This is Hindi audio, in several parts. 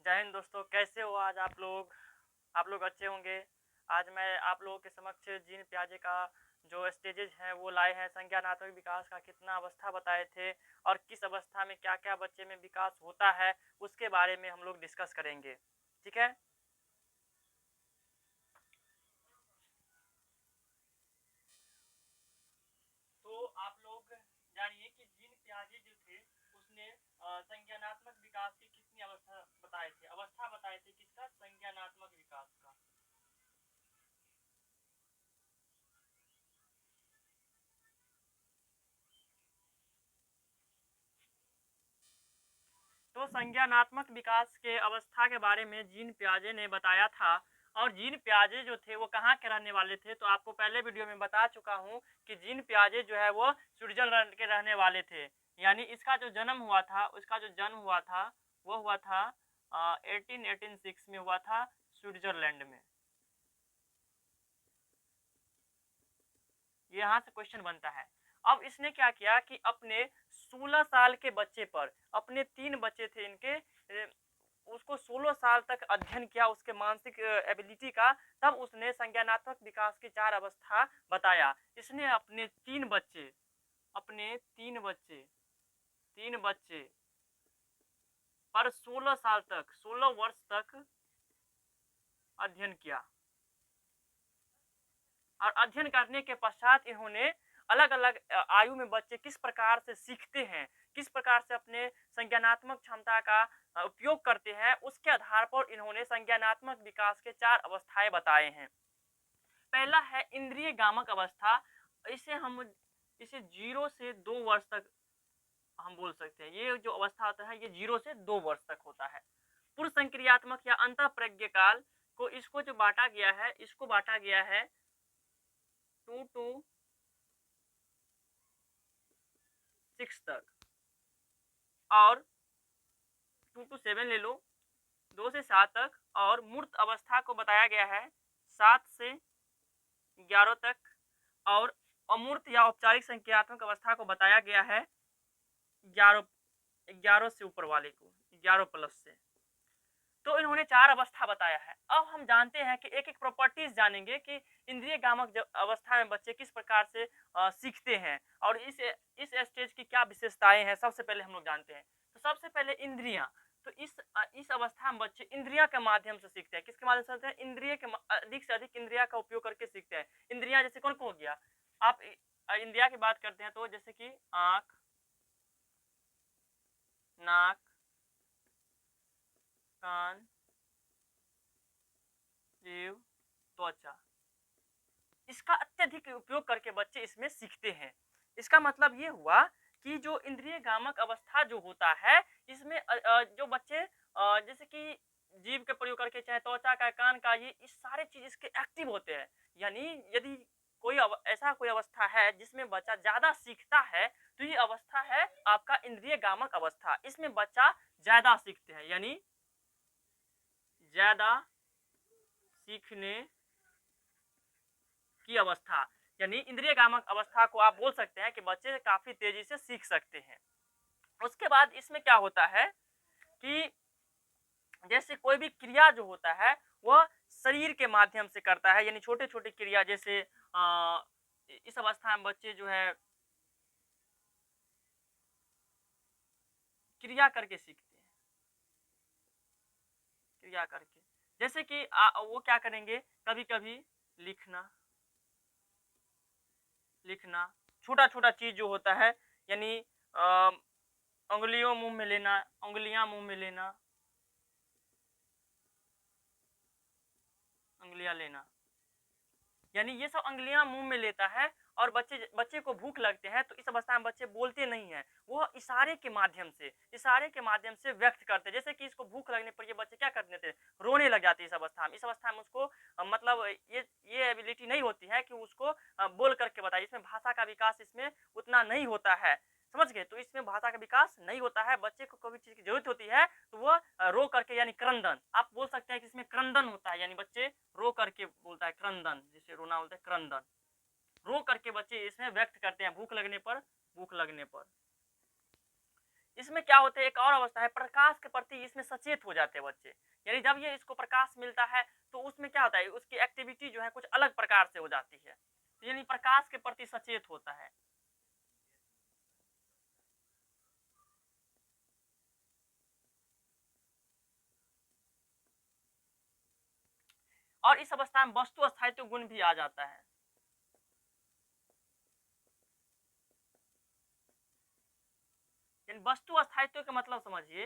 जय हिंद दोस्तों, कैसे हो आज आप लोग अच्छे होंगे। आज मैं आप लोगों के समक्ष जीन पियाजे का जो स्टेजेस हैं वो लाए हैं। संज्ञानात्मक विकास का कितना अवस्था बताए थे और किस अवस्था में क्या क्या बच्चे में विकास होता है उसके बारे में हम लोग डिस्कस करेंगे। ठीक है, तो आप लोग जानिए कि जीन पियाजे जो थे उसने संज्ञानात्मक विकास की कितनी अवस्था बताए थे। अवस्था बताए थे किसका? संज्ञानात्मक विकास का। तो संज्ञानात्मक विकास के अवस्था के बारे में जीन पियाजे ने बताया था। और जीन पियाजे जो थे वो कहाँ के रहने वाले थे, तो आपको पहले वीडियो में बता चुका हूँ कि जीन पियाजे जो है वो स्विट्जरलैंड के रहने वाले थे। यानी इसका जो जन्म हुआ था, उसका जो जन्म हुआ था वो हुआ था 1886 में हुआ था, स्विट्जरलैंड में। यहाँ से क्वेश्चन बनता है। अब इसने क्या किया कि अपने 16 साल के बच्चे पर, अपने 3 बच्चे थे इनके, उसको 16 साल तक अध्ययन किया उसके मानसिक एबिलिटी का। तब उसने संज्ञानात्मक विकास की 4 अवस्था बताया। इसने अपने 3 बच्चे, अपने 3 बच्चे पर 16 साल तक, 16 वर्ष तक अध्ययन किया। और अध्ययन करने के पश्चात इन्होंने अलग अलग आयु में बच्चे किस प्रकार से सीखते हैं, किस प्रकार से अपने संज्ञानात्मक क्षमता का उपयोग करते हैं, उसके आधार पर इन्होंने संज्ञानात्मक विकास के 4 अवस्थाएं बताए हैं। पहला है इंद्रिय गामक अवस्था। इसे 0 से 2 वर्ष तक हम बोल सकते हैं। ये जो अवस्था होता है ये 0 से 2 वर्ष तक होता है। पूर्व संक्रियात्मक या अंतः प्रज्ञ काल को, इसको जो बांटा गया है, इसको बांटा गया है 2 to 6 तक, और 2 to 7 ले लो, 2 से 7 तक। और मूर्त अवस्था को बताया गया है 7 से 11 तक। और अमूर्त या औपचारिक संख्यात्मक अवस्था को बताया गया है 11 से ऊपर वाले को, 11 प्लस से। तो इन्होंने 4 अवस्था बताया है। अब हम जानते हैं कि एक एक प्रॉपर्टीज जानेंगे कि इंद्रिय गामक अवस्था में बच्चे किस प्रकार से सीखते हैं और इस स्टेज की क्या विशेषताएं हैं, सबसे पहले हम लोग जानते हैं। तो सबसे पहले इंद्रियां। तो इस अवस्था में बच्चे इंद्रिया के माध्यम से सीखते हैं। किसके माध्यम से सीखते हैं? इंद्रिय के, अधिक से अधिक इंद्रिया का उपयोग करके सीखते हैं। इंद्रिया जैसे कौन कौन हो गया? आप इंद्रिया की बात करते हैं तो जैसे कि आंख, नाक, कान, जीव, त्वचा, इसका अत्यधिक उपयोग करके बच्चे इसमें सीखते हैं। इसका मतलब ये हुआ कि जो इंद्रिय गामक अवस्था जो होता है, इसमें जो बच्चे जैसे कि जीभ के प्रयोग करके, चाहे त्वचा का, कान का, ये इस सारे चीज इसके एक्टिव होते हैं। यानी यदि ऐसा कोई अवस्था है जिसमें बच्चा ज्यादा सीखता है, तो ये अवस्था है आपका इंद्रिय गामक अवस्था। इसमें बच्चा ज्यादा सीखते हैं, यानी ज्यादा सीखने की अवस्था। यानी इंद्रिय गामक अवस्था को आप बोल सकते हैं कि बच्चे काफी तेजी से सीख सकते हैं। उसके बाद इसमें क्या होता है कि जैसे कोई भी क्रिया जो होता है वह शरीर के माध्यम से करता है। यानी छोटे छोटे क्रिया, जैसे इस अवस्था में बच्चे जो है क्रिया करके सीखते हैं, क्रिया करके। जैसे कि वो क्या करेंगे, कभी कभी लिखना, लिखना छोटा छोटा चीज जो होता है, यानी उंगलियों मुंह में लेना, उंगलियां मुंह में लेना, उंगलियां लेना, यानी ये सब उंगलियां मुंह में लेता है। और बच्चे को भूख लगते हैं तो इस अवस्था में बच्चे बोलते नहीं है, वो इशारे के माध्यम से व्यक्त करते हैं। जैसे कि इसको भूख लगने पर ये बच्चे क्या कर देते हैं, रोने लग जाते हैं। इस अवस्था में उसको मतलब ये एबिलिटी नहीं होती है कि उसको बोल करके बताए। इसमें भाषा का विकास इसमें उतना नहीं होता है, समझ गए। तो इसमें भाषा का विकास नहीं होता है। बच्चे को कोई चीज की जरूरत होती है तो वो रो करके, यानी क्रंदन, आप बोल सकते हैं कि इसमें क्रंदन होता है। यानी बच्चे रो करके बोलता है, क्रंदन, जिसे रोना बोलते हैं क्रंदन। रो करके बच्चे इसमें व्यक्त करते हैं, भूख लगने पर, भूख लगने पर। इसमें क्या होता है, एक और अवस्था है, प्रकाश के प्रति इसमें सचेत हो जाते हैं बच्चे। यानी जब ये इसको प्रकाश मिलता है तो उसमें क्या होता है, उसकी एक्टिविटी जो है कुछ अलग प्रकार से हो जाती है, यानी प्रकाश के प्रति सचेत होता है। और इस अवस्था में वस्तु स्थायित्व गुण भी आ जाता है। वस्तु स्थायित्व का मतलब समझिए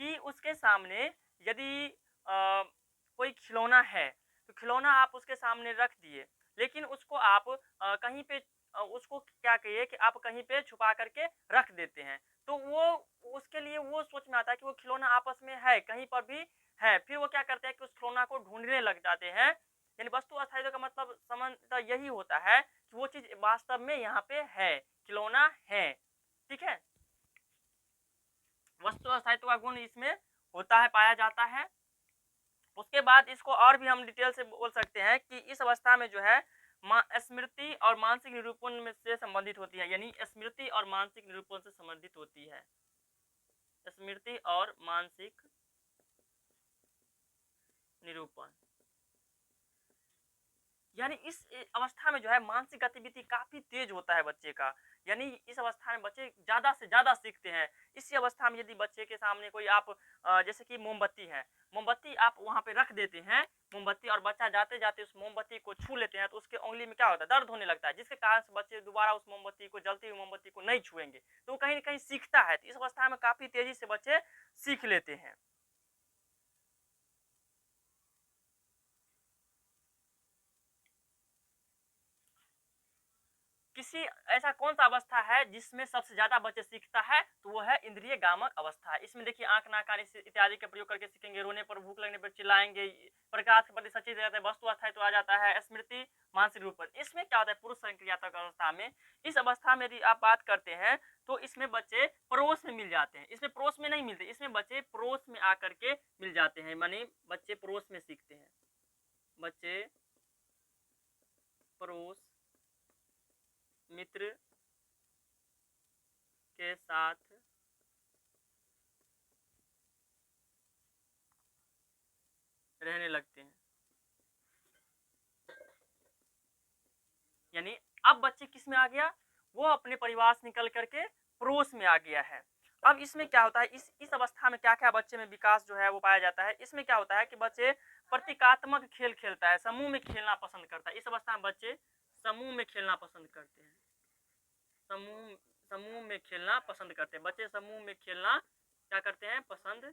कि उसके सामने यदि कोई खिलौना है तो खिलौना आप उसके सामने रख दिए, लेकिन उसको आप कहीं पे उसको क्या कहिए कि आप कहीं पे छुपा करके रख देते हैं, तो वो उसके लिए वो सोच में आता है कि वो खिलौना आपस में है, कहीं पर भी है, फिर वो क्या करते हैं कि उस खिलौना को ढूंढने लग जाते हैं। यानी वस्तु स्थायित्व का मतलब सामान्यतः यही होता है कि वो चीज वास्तव में यहाँ पे है, खिलौना है। ठीक है, वस्तु अस्थायित्व का गुण इसमें होता है, पाया जाता है। उसके बाद इसको और भी हम डिटेल से बोल सकते हैं कि इस अवस्था में जो है स्मृति और मानसिक निरूपण में से संबंधित होती है, यानी स्मृति और मानसिक निरूपण से संबंधित होती है, स्मृति और मानसिक निरूपण। यानी इस अवस्था में जो है मानसिक गतिविधि काफी तेज होता है बच्चे का, यानी इस अवस्था में बच्चे ज्यादा से ज्यादा सीखते हैं। इसी अवस्था में यदि बच्चे के सामने कोई आप जैसे कि मोमबत्ती है, मोमबत्ती आप वहां पे रख देते हैं मोमबत्ती, और बच्चा जाते जाते उस मोमबत्ती को छू लेते हैं तो उसके उंगली में क्या होता है, दर्द होने लगता है, जिसके कारण से बच्चे दोबारा उस मोमबत्ती को, जलती हुई मोमबत्ती को नहीं छुएंगे, तो वो कहीं ना कहीं सीखता है। तो इस अवस्था में काफी तेजी से बच्चे सीख लेते हैं। किसी ऐसा कौन सा अवस्था है जिसमें सबसे ज्यादा बच्चे सीखता है, तो वो है इंद्रिय गामक अवस्था है। इसमें देखिए आंख, नाक, कान इत्यादि का प्रयोग करके सीखेंगे, रोने पर, भूख लगने पर चिल्लाएंगे, प्रकाश के प्रति सचेत रहते हैं, वस्तु अस्थायित्व आ जाता है, स्मृति, मानसिक रूपन। इसमें क्या होता है, पुरुष संक्रियात्मक अवस्था में, इस अवस्था में यदि आप बात करते हैं तो इसमें बच्चे पड़ोस में मिल जाते हैं, इसमें पड़ोस में नहीं मिलते, इसमें बच्चे पड़ोस में आकर के मिल जाते हैं, मानी बच्चे पड़ोस में सीखते हैं, बच्चे पड़ोस मित्र के साथ रहने लगते हैं। यानी अब बच्चे किस में आ गया, वो अपने परिवार से निकल करके पड़ोस में आ गया है। अब इसमें क्या होता है, इस अवस्था में क्या क्या बच्चे में विकास जो है वो पाया जाता है। इसमें क्या होता है कि बच्चे प्रतीकात्मक खेल खेलता है, समूह में खेलना पसंद करता है। इस अवस्था में बच्चे समूह में खेलना पसंद करते हैं, समूह समूह में खेलना पसंद करते हैं, बच्चे समूह में खेलना क्या करते हैं, पसंद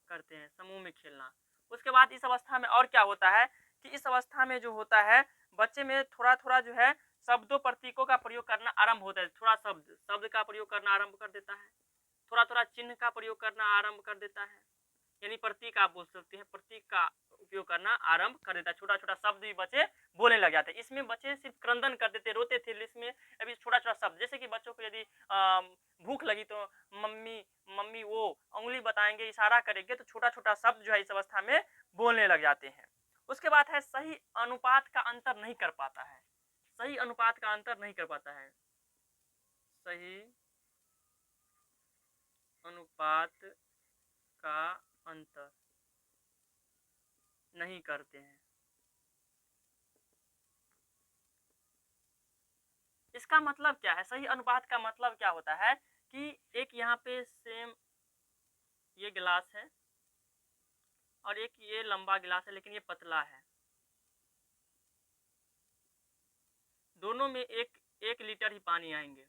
करते हैं, समूह में खेलना। उसके बाद इस अवस्था में और क्या होता है कि इस अवस्था में जो होता है बच्चे में थोड़ा थोड़ा जो है शब्दों प्रतीकों का प्रयोग करना आरंभ होता है, थोड़ा शब्द शब्द का प्रयोग करना आरंभ कर देता है, थोड़ा थोड़ा चिन्ह का प्रयोग करना आरंभ कर देता है, यानी प्रतीक आप बोल सकते हैं, प्रतीक का उपयोग करना आरंभ कर देता है, छोटा छोटा शब्द भी बच्चे बोलने लग जाते हैं। इसमें बच्चे सिर्फ क्रंदन कर देते, रोते थे, इसमें अभी छोटा छोटा शब्द, जैसे कि बच्चों को यदि भूख लगी तो मम्मी मम्मी, वो उंगली बताएंगे, इशारा करेंगे, तो छोटा छोटा शब्द जो है इस अवस्था में बोलने लग जाते हैं। उसके बाद है सही अनुपात का अंतर नहीं कर पाता है, सही अनुपात का अंतर नहीं कर पाता है, सही अनुपात का अंतर नहीं करते हैं। इसका मतलब क्या है, सही अनुपात का मतलब क्या होता है कि एक यहाँ पे सेम ये गिलास है और एक ये लंबा गिलास है लेकिन ये पतला है, दोनों में एक एक लीटर ही पानी आएंगे।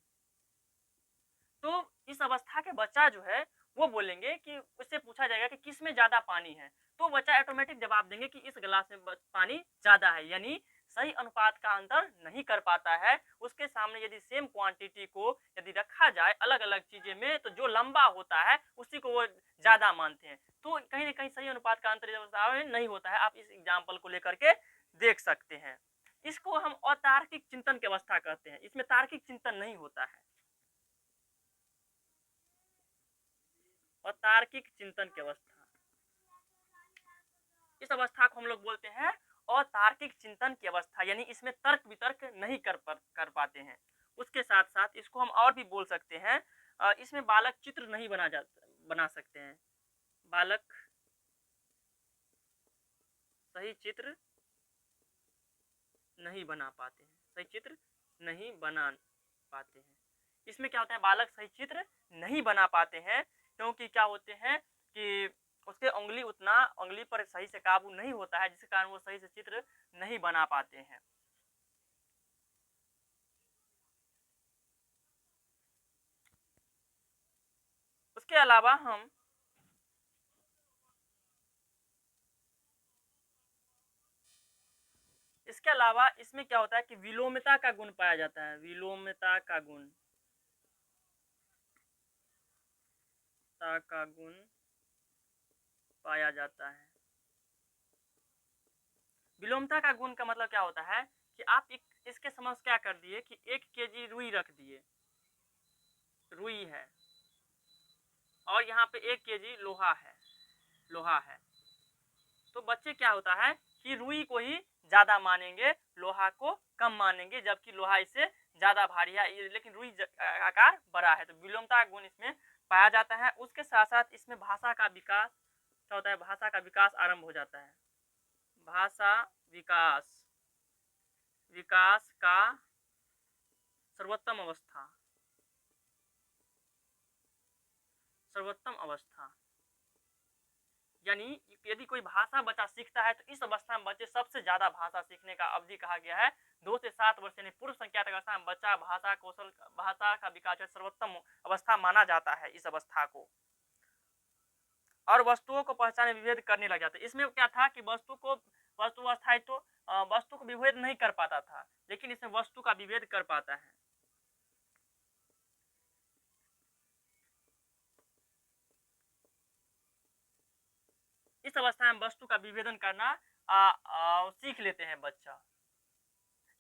तो इस अवस्था के बच्चा जो है वो बोलेंगे कि उससे पूछा जाएगा कि किस में ज्यादा पानी है, तो बच्चा ऑटोमेटिक जवाब देंगे कि इस गिलास में पानी ज्यादा है, यानी सही अनुपात का अंतर नहीं कर पाता है। उसके सामने यदि सेम क्वांटिटी को यदि रखा जाए अलग अलग चीजें में, तो जो लंबा होता है उसी को वो ज्यादा मानते हैं। तो कहीं ना कहीं सही अनुपात का अंतर नहीं होता है, आप इस एग्जाम्पल को लेकर के देख सकते हैं। इसको हम अतार्किक चिंतन की अवस्था कहते हैं, इसमें तार्किक चिंतन नहीं होता है, और तार्किक चिंतन की अवस्था, इस अवस्था को हम लोग बोलते हैं अतार्किक चिंतन की अवस्था, यानी इसमें तर्क वितर्क नहीं कर पाते हैं। उसके साथ साथ इसको हम और भी बोल सकते हैं इसमें बालक चित्र नहीं बना सकते हैं, बालक सही चित्र नहीं बना पाते हैं, सही चित्र नहीं बना पाते हैं। इसमें क्या होता है, बालक सही चित्र नहीं बना पाते हैं, क्योंकि क्या होते हैं कि उसके उंगली पर सही से काबू नहीं होता है, जिसके कारण वो सही से चित्र नहीं बना पाते हैं। उसके अलावा हम इसके अलावा इसमें क्या होता है कि विलोमता का गुण पाया जाता है, विलोमता का गुण पाया जाता है। विलोमता का गुण का मतलब क्या होता है कि आप इसके समझ क्या कर दिए कि 1 केजी रुई रख दिए, रुई है, और यहाँ पे 1 केजी लोहा है, तो बच्चे क्या होता है कि रुई को ही ज्यादा मानेंगे, लोहा को कम मानेंगे, जबकि लोहा इससे ज्यादा भारी है, लेकिन रुई आकार बड़ा है। तो विलोमता का गुण इसमें पाया जाता है। उसके साथ साथ इसमें भाषा का विकास क्या होता है, भाषा का विकास आरंभ हो जाता है। भाषा विकास का सर्वोत्तम अवस्था, यानी यदि कोई भाषा बच्चा सीखता है तो इस अवस्था में बच्चे सबसे ज्यादा भाषा सीखने का अवधि कहा गया है 2 से 7 वर्ष, यानी पूर्व संज्ञात अवस्था में बच्चा भाषा का विकास सर्वोत्तम अवस्था माना जाता है इस अवस्था को। और वस्तुओं को पहचाने विभेद करने लग जाते हैं। इसमें क्या था कि वस्तु अवस्थाएं तो वस्तु को विभेद नहीं कर पाता था, लेकिन इसमें वस्तु का विभेद कर पाता है। इस अवस्था में वस्तु का विभेदन करना सीख लेते हैं बच्चा,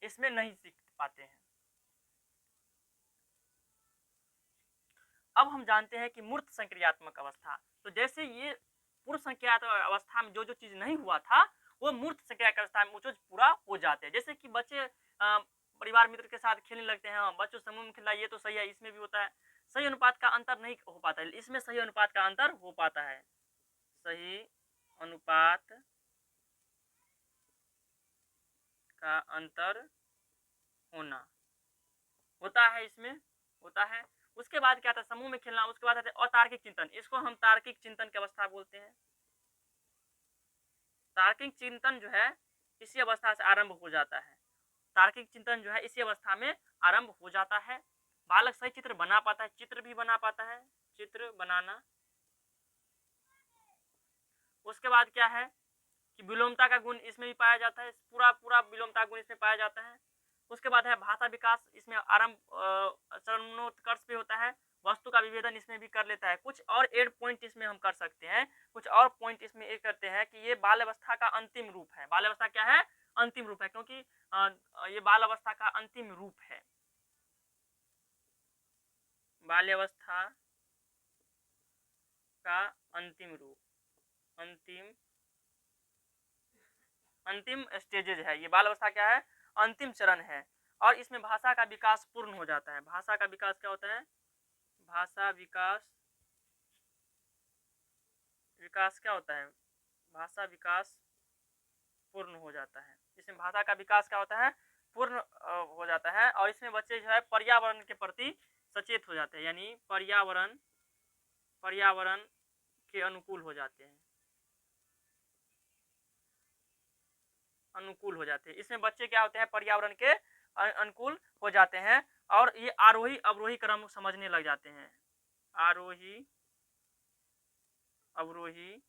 इसमें नहीं सीख पाते हैं। अब हम जानते हैं कि मूर्त संक्रियात्मक अवस्था, तो जैसे ये पूर्व संक्रियात्मक अवस्था में जो जो चीज नहीं हुआ था वो मूर्त संक्रियात्मक अवस्था में वो चीज पूरा हो जाते हैं। जैसे कि बच्चे परिवार मित्र के साथ खेलने लगते हैं, बच्चों समूह में खेलना, ये तो सही है, इसमें भी होता है। सही अनुपात का अंतर नहीं हो पाता है, इसमें सही अनुपात का अंतर हो पाता है, सही अनुपात का अंतर होता है, इसमें होता है। उसके बाद क्या था, समूह में खेलना। उसके बाद आता है अतार्किक चिंतन, इसको हम तार्किक चिंतन की अवस्था बोलते हैं। तार्किक चिंतन जो है इसी अवस्था से आरंभ हो जाता है, तार्किक चिंतन जो है इसी अवस्था में आरंभ हो जाता है। बालक सही चित्र बना पाता है, चित्र भी बना पाता है, चित्र बनाना। उसके बाद क्या है कि विलोमता का गुण इसमें भी पाया जाता है, पूरा विलोमता गुण इसमें पाया जाता है। उसके बाद है भाषा विकास, इसमें आरंभ चरणोत्कर्ष भी होता है, वस्तु का विभेदन इसमें भी कर लेता है। कुछ और एड पॉइंट इसमें हम कर सकते हैं, कुछ और पॉइंट इसमें एक करते हैं कि ये बाल अवस्था का अंतिम रूप है। बाल अवस्था क्या है, अंतिम रूप है, क्योंकि ये बाल अवस्था का अंतिम रूप है। बाल्यावस्था का अंतिम रूप, अंतिम स्टेजेज है ये। बाल अवस्था क्या है, अंतिम चरण है, और इसमें भाषा का विकास पूर्ण हो जाता है। भाषा का विकास क्या होता है, भाषा विकास क्या होता है, भाषा विकास पूर्ण हो जाता है। इसमें भाषा का विकास क्या होता है, पूर्ण हो जाता है। और इसमें बच्चे जो है पर्यावरण के प्रति सचेत हो जाते हैं, यानी पर्यावरण के अनुकूल हो जाते हैं, इसमें बच्चे क्या होते हैं, पर्यावरण के अनुकूल हो जाते हैं, और ये आरोही अवरोही क्रम समझने लग जाते हैं। आरोही अवरोही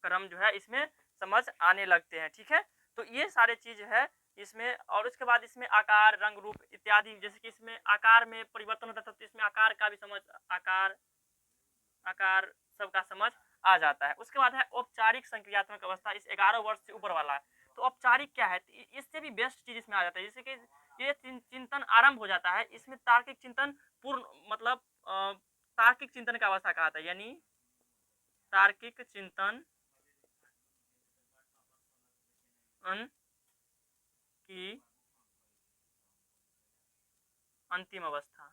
क्रम जो है इसमें समझ आने लगते हैं। ठीक है, तो ये सारे चीज है इसमें। और उसके बाद इसमें आकार, रंग, रूप इत्यादि, जैसे कि इसमें आकार में परिवर्तन होता था, तो इसमें आकार का भी समझ, आकार सबका समझ आ जाता है। उसके बाद है औपचारिक संक्रियात्मक अवस्था, इस 11 वर्ष से ऊपर वाला है। तो औपचारिक क्या है, इससे भी बेस्ट चीज इसमें आ जाता है, जैसे कि ये चिंतन आरंभ हो जाता है। इसमें तार्किक चिंतन पूर्ण, मतलब तार्किक चिंतन का अवस्था कहा था, यानी तार्किक चिंतन की अंतिम अवस्था,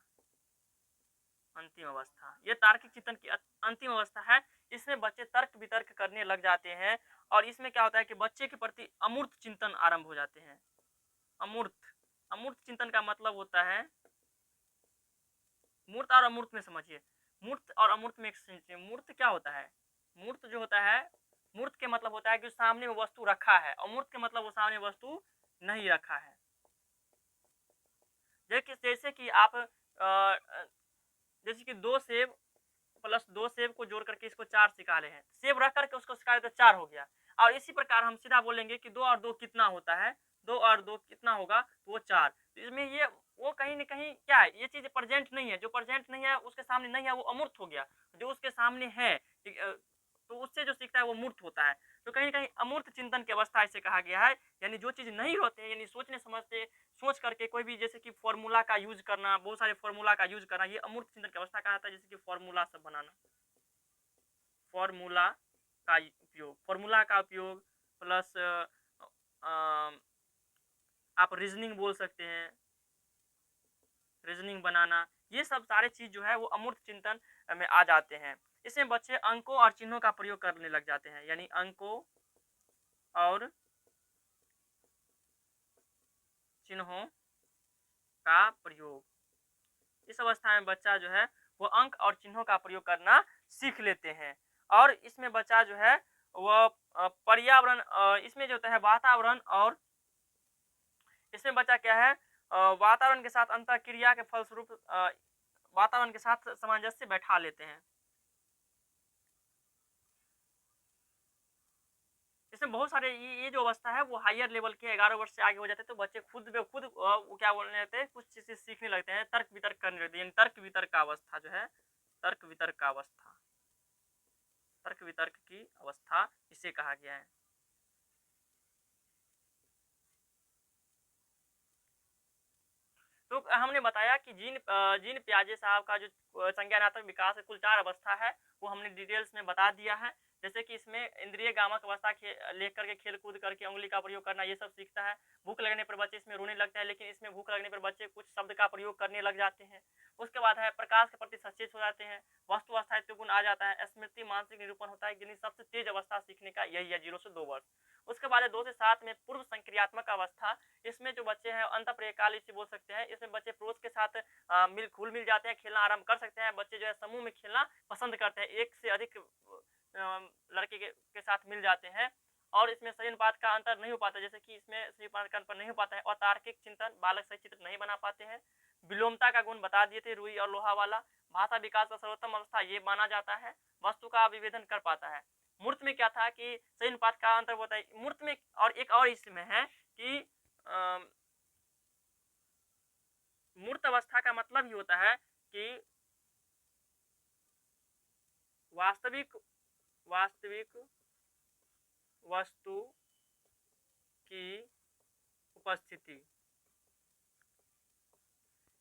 अंतिम अवस्था ये तार्किक चिंतन की अंतिम अवस्था है। इसमें बच्चे तर्क वितर्क करने लग जाते हैं और इसमें क्या होता है कि बच्चे के प्रति अमूर्त चिंतन आरंभ हो जाते हैं। अमूर्त, अमूर्त चिंतन का मतलब होता है, मूर्त और अमूर्त में समझिए, मूर्त और अमूर्त में एक समझिए। मूर्त क्या होता है? मूर्त जो होता है, मूर्त के मतलब होता है कि सामने वो वस्तु रखा है, अमूर्त के मतलब वो सामने वस्तु नहीं रखा है। जैसे कि आप जैसे कि 2 सेब प्लस 2 सेब को जोड़ करके इसको 4 निकाले हैं, सेब रख करके उसको निकाले तो 4 हो गया। और इसी प्रकार हम सीधा बोलेंगे कि 2 और 2 कितना होता है, 2 और 2 कितना होगा, तो वो 4। तो इसमें ये वो कहीं न कहीं क्या है, ये चीज़ प्रेजेंट नहीं है, जो प्रेजेंट नहीं है उसके सामने नहीं है वो अमूर्त हो गया, जो उसके सामने है तो उससे जो सीखता है वो मूर्त होता है। तो कहीं न कहीं अमूर्त चिंतन की अवस्था इसे कहा गया है, यानी जो चीज़ नहीं होते हैं, यानी सोचने समझते सोच करके कोई भी जैसे कि फ़ॉर्मूला का यूज़ करना, बहुत सारे फ़ॉर्मूला का यूज़ करना, ये अमूर्त चिंतन की अवस्था कहा जाता है। जैसे कि फ़ॉर्मूला सब बनाना, फ़ॉर्मूला का उपयोग, फ़ॉर्मूला का उपयोग प्लस अ, आप रीज़निंग बोल सकते हैं, रीज़निंग बनाना, ये सब सारे चीज़ जो है वो अमूर्त चिंतन में आ जाते हैं। इसमें बच्चे अंकों और चिन्हों का प्रयोग करने लग जाते हैं, यानी अंकों और चिन्हों का प्रयोग। इस अवस्था में बच्चा जो है वो अंक और चिन्हों का प्रयोग करना सीख लेते हैं। और इसमें बच्चा जो है वह पर्यावरण, इसमें जो होता है वातावरण, और इसमें बच्चा क्या है वातावरण के साथ अंतःक्रिया के फलस्वरूप वातावरण के साथ सामंजस्य बैठा लेते हैं। इसमें बहुत सारे ये जो अवस्था है वो हायर लेवल के 11 वर्ष से आगे हो जाते हैं, तो बच्चे खुद ब खुद वो क्या बोलने लगते हैं, कुछ चीज़ें सीखने लगते हैं, तर्क वितर्क करने लगते हैं, यानी तर्क वितर्क का अवस्था जो है, तर्क वितर्क का अवस्था, तर्क वितर्क की अवस्था इसे कहा गया है। तो हमने बताया कि जीन पियाजे साहब का जो संज्ञानात्मक विकास है, कुल 4 अवस्था है, वो हमने डिटेल्स में बता दिया है। जैसे कि इसमें इंद्रिय गामक अवस्था लेख करके खेल कूद करके उंगली का प्रयोग करना, ये सब सीखता है। भूख लगने पर बच्चे इसमें रोने लगते हैं, लेकिन इसमें भूख लगने पर बच्चे कुछ शब्द का प्रयोग करने लग जाते हैं। उसके बाद है प्रकाश के प्रति सचेत हो जाते हैं, वस्तु अस्थायित्व गुण आ जाता है, स्मृति मानसिक निरूपण होता है, यानी सबसे तेज अवस्था सीखने का यही है 0 से 2 वर्ष। उसके बाद है 2 से 7 में पूर्व संक्रियात्मक अवस्था। इसमें जो बच्चे हैं अंत प्रकाल इसे बोल सकते हैं। इसमें बच्चे पड़ोस के साथ घुल मिल जाते हैं, खेलना आरंभ कर सकते हैं। बच्चे जो है समूह में खेलना पसंद करते हैं, एक से अधिक लड़के के साथ मिल जाते हैं। और इसमें सही अनुपात का अंतर नहीं हो पाता, जैसे कि इसमें सही अनुपात का अंतर नहीं हो पाता है। और तार्किक चिंतन, बालक सही चित्र नहीं बना पाते हैं। विलोमता का गुण बता दिए थे, रुई और लोहा वाला। भाषा विकास का सर्वोत्तम अवस्था ये माना जाता है, वस्तु का विभेदन कर पाता है। मूर्त में क्या था कि सही अनुपात का अंतर होता है मूर्त में। और एक और इसमें है कि मूर्त अवस्था का मतलब ही होता है कि वास्तविक वास्तविक वस्तु की उपस्थिति।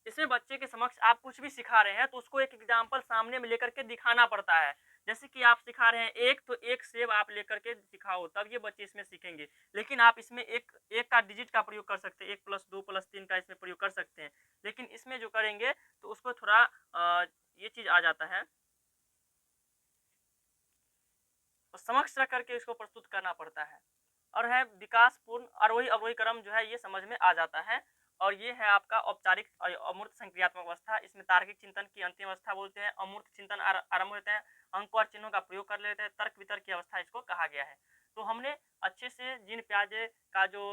इसमें बच्चे के समक्ष आप कुछ भी सिखा रहे हैं तो उसको एक एग्जाम्पल सामने में लेकर के दिखाना पड़ता है। जैसे कि आप सिखा रहे हैं एक, तो एक सेब आप लेकर के दिखाओ, तब ये बच्चे इसमें सीखेंगे। लेकिन आप इसमें एक एक का डिजिट का प्रयोग कर सकते हैं, 1 + 2 + 3 का इसमें प्रयोग कर सकते हैं। लेकिन इसमें जो करेंगे तो उसको थोड़ा ये चीज़ आ जाता है, और समक्ष रख करके इसको प्रस्तुत करना पड़ता है। और है विकासपूर्ण आरोही अवरोही क्रम जो है ये समझ में आ जाता है। और ये है आपका औपचारिक और अमूर्त संक्रियात्मक अवस्था। इसमें तार्किक चिंतन की अंतिम अवस्था बोलते हैं, अमूर्त चिंतन आरंभ होते हैं, अंक और चिन्हों का प्रयोग कर लेते हैं, तर्क वितर्क की अवस्था इसको कहा गया है। तो हमने अच्छे से जीन पियाजे का जो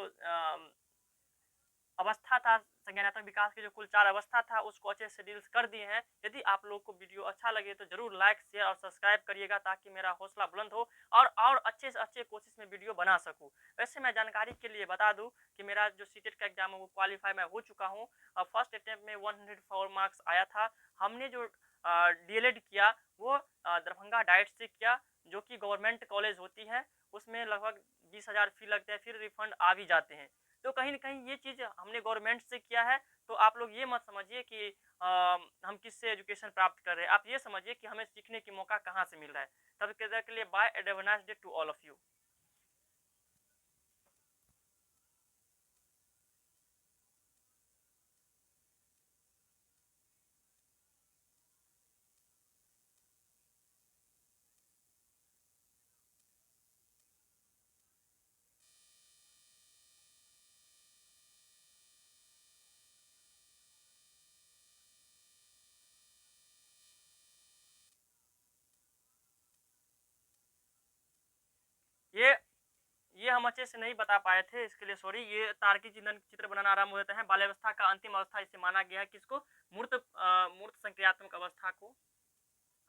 अवस्था था, संज्ञानात्मक विकास की जो कुल 4 अवस्था था, उसको अच्छे से डील्स कर दिए हैं। यदि आप लोग को वीडियो अच्छा लगे तो जरूर लाइक, शेयर और सब्सक्राइब करिएगा, ताकि मेरा हौसला बुलंद हो और अच्छे से अच्छे कोशिश में वीडियो बना सकूं। वैसे मैं जानकारी के लिए बता दूं कि मेरा जो सीटेट का एग्जाम है वो क्वालिफाई मैं हो चुका हूं। फर्स्ट अटेम्प्ट में 104 मार्क्स आया था। हमने जो डीएलएड किया वो दरभंगा डाइट से किया, जो कि गवर्नमेंट कॉलेज होती है। उसमें लगभग 20,000 फी लगते हैं, फिर रिफंड आ भी जाते हैं। तो कहीं न कहीं ये चीज़ हमने गवर्नमेंट से किया है। तो आप लोग ये मत समझिए कि हम किससे एजुकेशन प्राप्त कर रहे हैं। आप ये समझिए कि हमें सीखने की मौका कहाँ से मिल रहा है। तब के लिए bye, and have a nice day to all of you. ये हम अच्छे से नहीं बता पाए थे, इसके लिए सॉरी। ये तार्किक चित्र बनाना आरंभ हो जाता है बाल्यावस्था का अंतिम अवस्था, इसे माना गया है किसको, मूर्त संक्रियात्मक अवस्था को।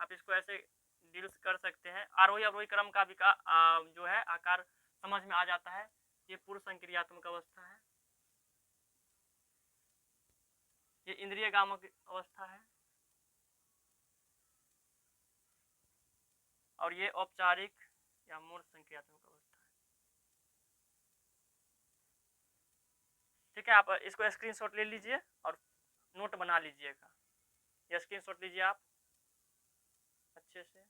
आप इसको ऐसे डील्स कर सकते हैं। आरोही अवरोही क्रम का जो है आकार समझ में आ जाता है। ये पूर्व संक्रियात्मक अवस्था है, ये इंद्रिय गामक अवस्था है, और ये औपचारिक या मूर्त संक्रियात्मक अवस्था है। ठीक है, आप इसको स्क्रीनशॉट ले लीजिए और नोट बना लीजिएगा। ये स्क्रीनशॉट लीजिए आप अच्छे से।